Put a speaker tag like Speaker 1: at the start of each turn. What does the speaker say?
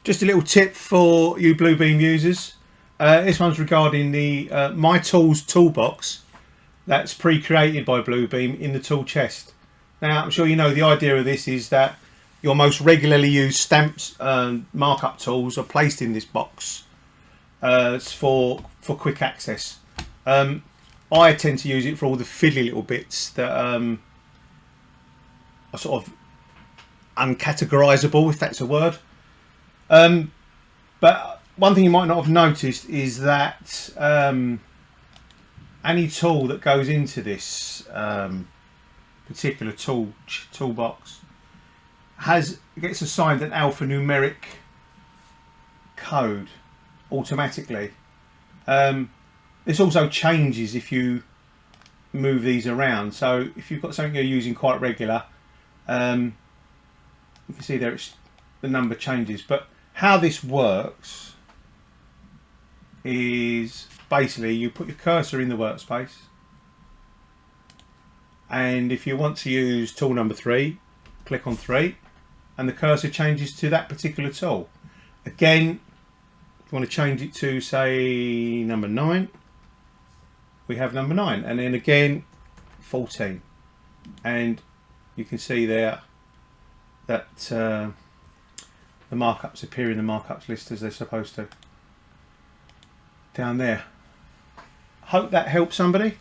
Speaker 1: Just a little tip for you Bluebeam users. This one's regarding the My Tools toolbox that's pre-created by Bluebeam in the tool chest. Now I'm sure you know the idea of this is that your most regularly used stamps and markup tools are placed in this box for quick access. I tend to use it for all the fiddly little bits that are sort of uncategorizable, if that's a word. But one thing you might not have noticed is that any tool that goes into this particular toolbox gets assigned an alphanumeric code automatically. This also changes if you move these around. So if you've got something you're using quite regular, you can see there the number changes. But how this works is basically you put your cursor in the workspace, and if you want to use tool number 3, click on 3 and the cursor changes to that particular tool. Again, if you want to change it to say number 9, we have number 9, and then again 14, and you can see there that the markups appear in the markups list as they're supposed to down there. Hope that helps somebody.